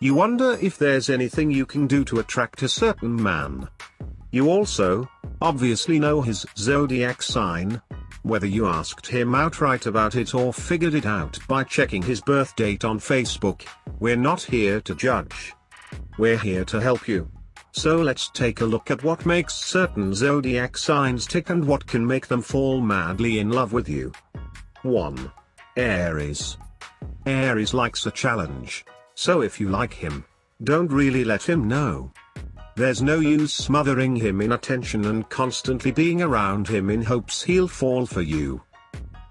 You wonder if there's anything you can do to attract a certain man. You also, obviously know his zodiac sign. Whether you asked him outright about it or figured it out by checking his birth date on Facebook, we're not here to judge. We're here to help you. So let's take a look at what makes certain zodiac signs tick and what can make them fall madly in love with you. 1. Aries. Aries likes a challenge. So if you like him, don't really let him know. There's no use smothering him in attention and constantly being around him in hopes he'll fall for you.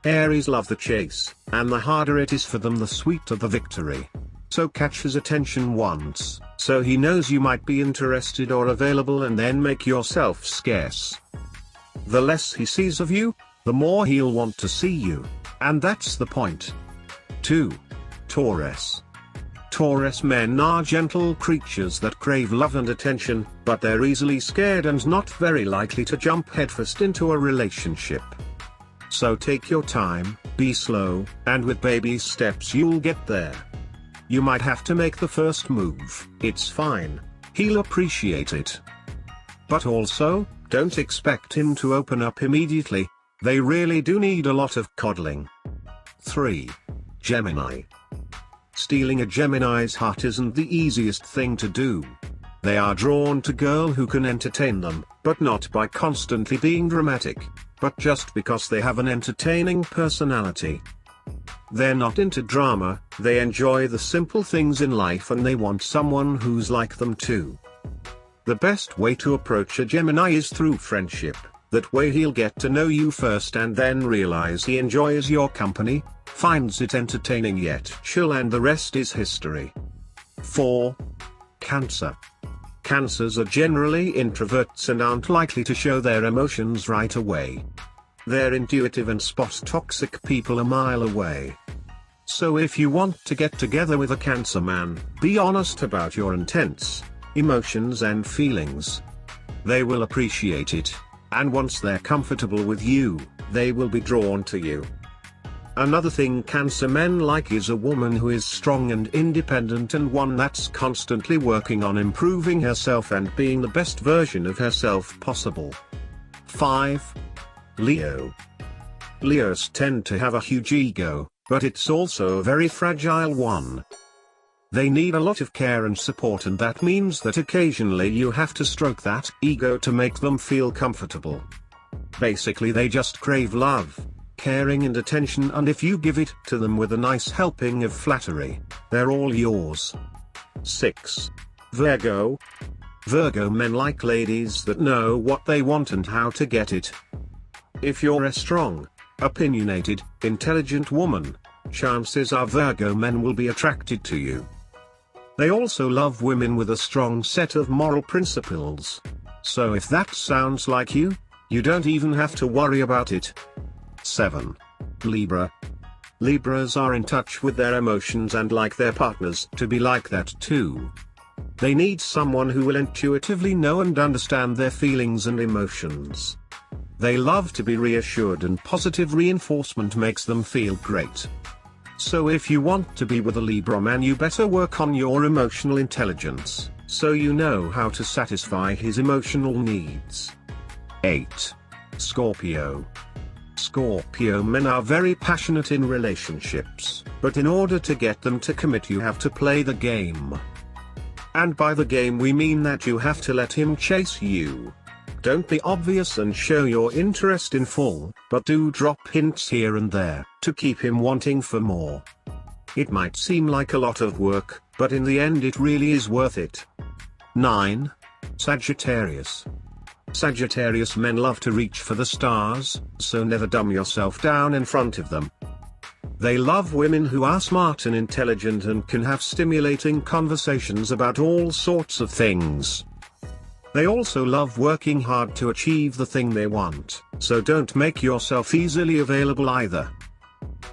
Aries love the chase, and the harder it is for them the sweeter the victory. So catch his attention once, so he knows you might be interested or available, and then make yourself scarce. The less he sees of you, the more he'll want to see you, and that's the point. 2. Taurus. Taurus men are gentle creatures that crave love and attention, but they're easily scared and not very likely to jump headfirst into a relationship. So take your time, be slow, and with baby steps you'll get there. You might have to make the first move, it's fine, he'll appreciate it. But also, don't expect him to open up immediately, they really do need a lot of coddling. 3. Gemini. Stealing a Gemini's heart isn't the easiest thing to do. They are drawn to girl who can entertain them, but not by constantly being dramatic, but just because they have an entertaining personality. They're not into drama, they enjoy the simple things in life and they want someone who's like them too. The best way to approach a Gemini is through friendship, that way he'll get to know you first and then realize he enjoys your company, finds it entertaining yet chill, and the rest is history. 4. Cancer. Cancers are generally introverts and aren't likely to show their emotions right away. They're intuitive and spot toxic people a mile away. So if you want to get together with a Cancer man, be honest about your intents, emotions and feelings. They will appreciate it, and once they're comfortable with you, they will be drawn to you. Another thing Cancer men like is a woman who is strong and independent, and one that's constantly working on improving herself and being the best version of herself possible. 5. Leo. Leos tend to have a huge ego, but it's also a very fragile one. They need a lot of care and support, and that means that occasionally you have to stroke that ego to make them feel comfortable. Basically they just crave love, caring and attention, and if you give it to them with a nice helping of flattery, they're all yours. 6. Virgo. Virgo men like ladies that know what they want and how to get it. If you're a strong, opinionated, intelligent woman, chances are Virgo men will be attracted to you. They also love women with a strong set of moral principles. So if that sounds like you, you don't even have to worry about it. 7. Libra. Libras are in touch with their emotions and like their partners to be like that too. They need someone who will intuitively know and understand their feelings and emotions. They love to be reassured, and positive reinforcement makes them feel great. So if you want to be with a Libra man, you better work on your emotional intelligence, so you know how to satisfy his emotional needs. 8. Scorpio. Scorpio men are very passionate in relationships, but in order to get them to commit you have to play the game. And by the game we mean that you have to let him chase you. Don't be obvious and show your interest in full, but do drop hints here and there, to keep him wanting for more. It might seem like a lot of work, but in the end it really is worth it. 9. Sagittarius. Sagittarius men love to reach for the stars, so never dumb yourself down in front of them. They love women who are smart and intelligent and can have stimulating conversations about all sorts of things. They also love working hard to achieve the thing they want, so don't make yourself easily available either.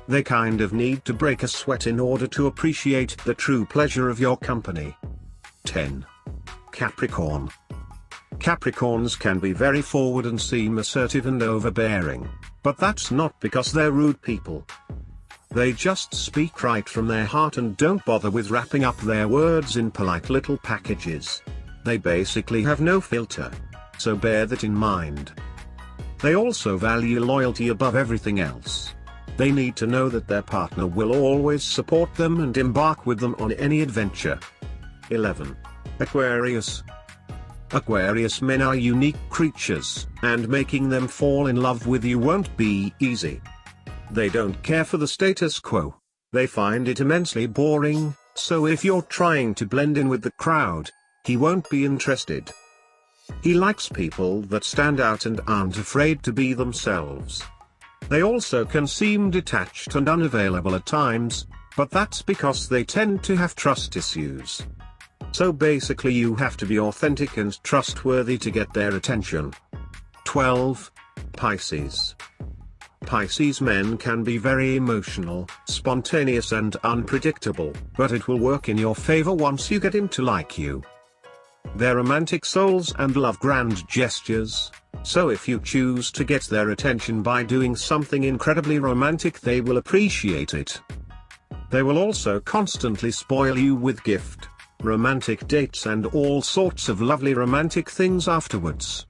They kind of need to break a sweat in order to appreciate the true pleasure of your company. 10. Capricorn. Capricorns can be very forward and seem assertive and overbearing, but that's not because they're rude people. They just speak right from their heart and don't bother with wrapping up their words in polite little packages. They basically have no filter. So bear that in mind. They also value loyalty above everything else. They need to know that their partner will always support them and embark with them on any adventure. 11. Aquarius. Aquarius men are unique creatures, and making them fall in love with you won't be easy. They don't care for the status quo. They find it immensely boring, so if you're trying to blend in with the crowd, he won't be interested. He likes people that stand out and aren't afraid to be themselves. They also can seem detached and unavailable at times, but that's because they tend to have trust issues. So basically you have to be authentic and trustworthy to get their attention. 12. Pisces. Pisces men can be very emotional, spontaneous and unpredictable, but it will work in your favor once you get him to like you. They're romantic souls and love grand gestures, so if you choose to get their attention by doing something incredibly romantic, they will appreciate it. They will also constantly spoil you with romantic dates and all sorts of lovely romantic things afterwards.